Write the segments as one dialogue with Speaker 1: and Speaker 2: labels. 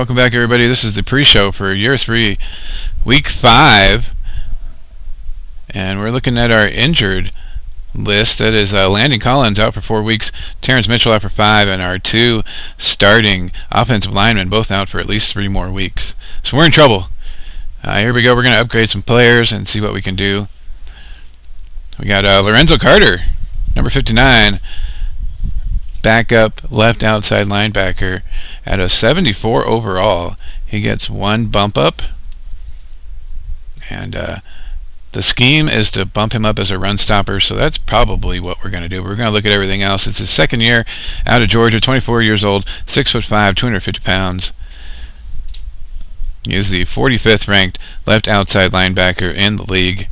Speaker 1: welcome back, everybody. This is the pre-show for Year 3, Week 5. And we're looking at our injured list. That is Landon Collins out for 4 weeks, Terrence Mitchell out for 5, and our 2 starting offensive linemen both out for at least 3 more weeks. So we're in trouble. Here we go. We're going to upgrade some players and see what we can do. We got Lorenzo Carter, number 59. Backup left outside linebacker at a 74 overall. He gets 1 bump up, and the scheme is to bump him up as a run stopper, so that's probably what we're going to do. We're going to look at everything else. It's his second year out of Georgia, 24 years old, 6'5", 250 pounds. He is the 45th ranked left outside linebacker in the league.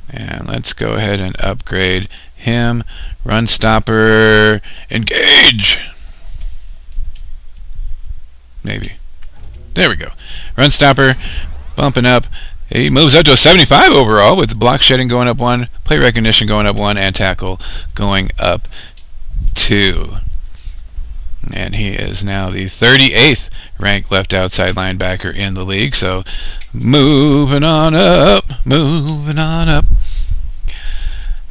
Speaker 1: And let's go ahead and upgrade him. Run stopper, engage. Maybe. There we go. Run stopper, bumping up. He moves up to a 75 overall with block shedding going up 1, play recognition going up 1, and tackle going up 2. And he is now the 38th ranked left outside linebacker in the league. So moving on up, moving on up.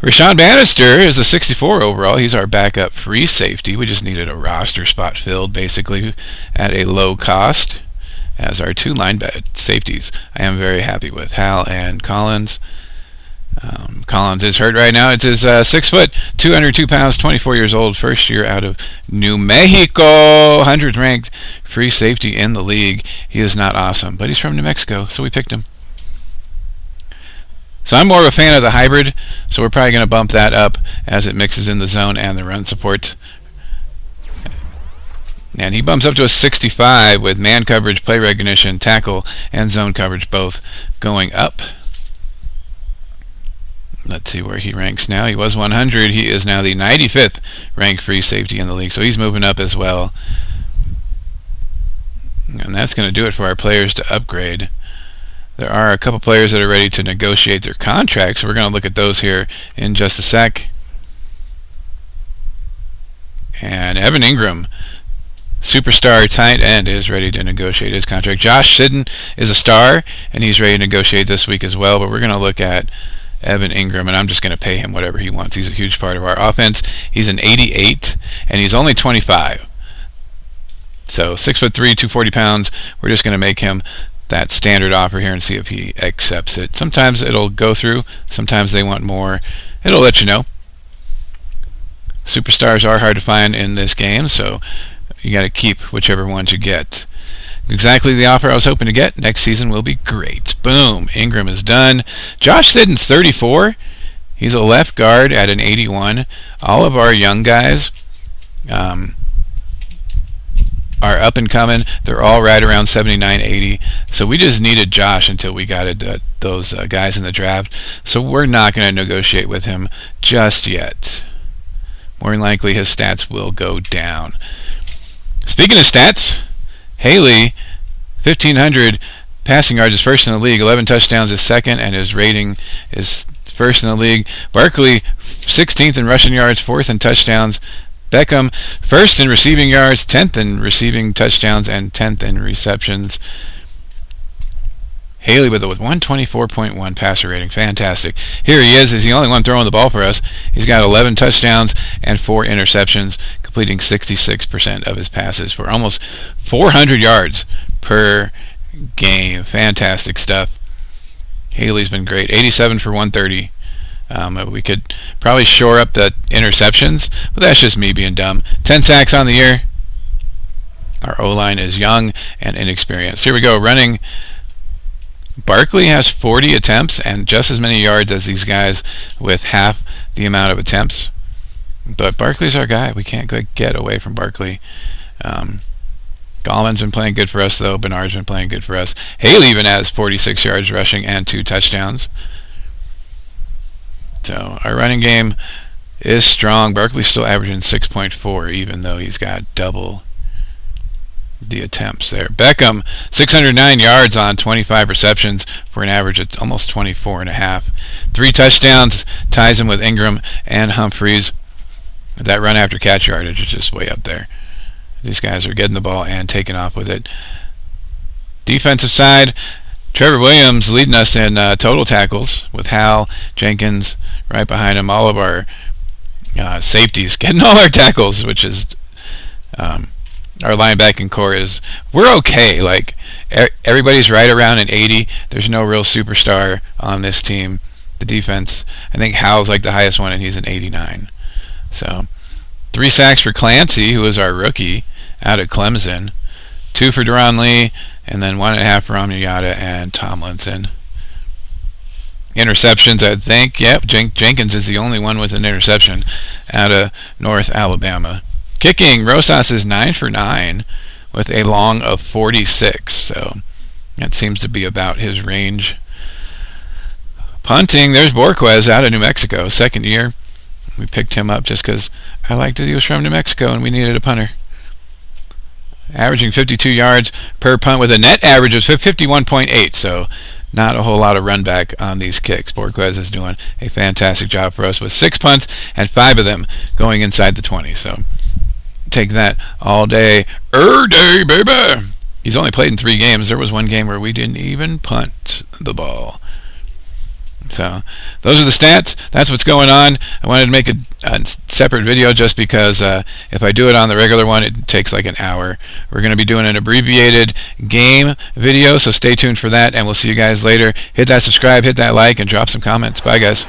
Speaker 1: Rashawn Bannister is a 64 overall. He's our backup free safety. We just needed a roster spot filled, basically, at a low cost as our 2 linebacker safeties. I am very happy with Hal and Collins. Collins is hurt right now. It's his 6 foot, 202 pounds, 24 years old, first year out of New Mexico, 100th ranked free safety in the league. He is not awesome, but he's from New Mexico, so we picked him. So I'm more of a fan of the hybrid, so we're probably going to bump that up as it mixes in the zone and the run support. And he bumps up to a 65 with man coverage, play recognition, tackle, and zone coverage both going up. Let's see where he ranks now. He was 100. He is now the 95th ranked free safety in the league, so he's moving up as well. And that's going to do it for our players to upgrade. There are a couple players that are ready to negotiate their contracts, so we're going to look at those here in just a sec. And Evan Ingram, superstar tight end, is ready to negotiate his contract. Josh Sidden is a star, and he's ready to negotiate this week as well, but we're going to look at Evan Ingram, and I'm just going to pay him whatever he wants. He's a huge part of our offense. He's an 88, and he's only 25. So 6'3", 240 pounds. We're just going to make him that standard offer here and see if he accepts it. Sometimes it'll go through. Sometimes they want more. It'll let you know. Superstars are hard to find in this game, so you got to keep whichever ones you get. Exactly the offer I was hoping to get. Next season will be great. Boom. Ingram is done. Josh Sidden's 34. He's a left guard at an 81. All of our young guys are up and coming. They're all right around 79, 80. So we just needed Josh until we got those guys in the draft. So we're not going to negotiate with him just yet. More than likely his stats will go down. Speaking of stats, Haley, 1,500 passing yards, is first in the league. 11 touchdowns is second, and his rating is first in the league. Barkley, 16th in rushing yards, 4th in touchdowns. Beckham, 1st in receiving yards, 10th in receiving touchdowns, and 10th in receptions. Haley with 124.1 passer rating. Fantastic. Here he is. He's the only one throwing the ball for us. He's got 11 touchdowns and 4 interceptions, completing 66% of his passes for almost 400 yards per game. Fantastic stuff. Haley's been great. 87 for 130. We could probably shore up the interceptions, but that's just me being dumb. 10 sacks on the year. Our O-line is young and inexperienced. Here we go, running. Barkley has 40 attempts and just as many yards as these guys with half the amount of attempts. But Barkley's our guy. We can't get away from Barkley. Gallman's been playing good for us, though. Bernard's been playing good for us. Haley even has 46 yards rushing and 2 touchdowns. So our running game is strong. Barkley's still averaging 6.4, even though he's got double the attempts there. Beckham, 609 yards on 25 receptions for an average of almost 24.5. 3 touchdowns, ties him with Ingram and Humphreys. That run after catch yardage is just way up there. These guys are getting the ball and taking off with it. Defensive side, Trevor Williams leading us in total tackles with Hal Jenkins right behind him. All of our safeties getting all our tackles, which is our linebacking core is we're okay. Like everybody's right around an 80. There's no real superstar on this team. The defense, I think Hal's like the highest one, and he's an 89. So 3 sacks for Clancy, who was our rookie out of Clemson. 2 for Deron Lee, and then 1.5 for Amniata and Tomlinson. Interceptions, I think. Yep, Jenkins is the only one with an interception out of North Alabama. Kicking, Rosas is 9 for 9 with a long of 46. So that seems to be about his range. Punting, there's Borquez out of New Mexico, second year. We picked him up just because I liked that he was from New Mexico and we needed a punter. Averaging 52 yards per punt with a net average of 51.8, so not a whole lot of run back on these kicks. Borquez is doing a fantastic job for us with 6 punts and 5 of them going inside the 20. So take that all day, baby. He's only played in 3 games. There was one game where we didn't even punt the ball. So those are the stats. That's what's going on. I wanted to make a separate video just because if I do it on the regular one, it takes like an hour. We're going to be doing an abbreviated game video, so stay tuned for that, and we'll see you guys later. Hit that subscribe, hit that like, and drop some comments. Bye, guys.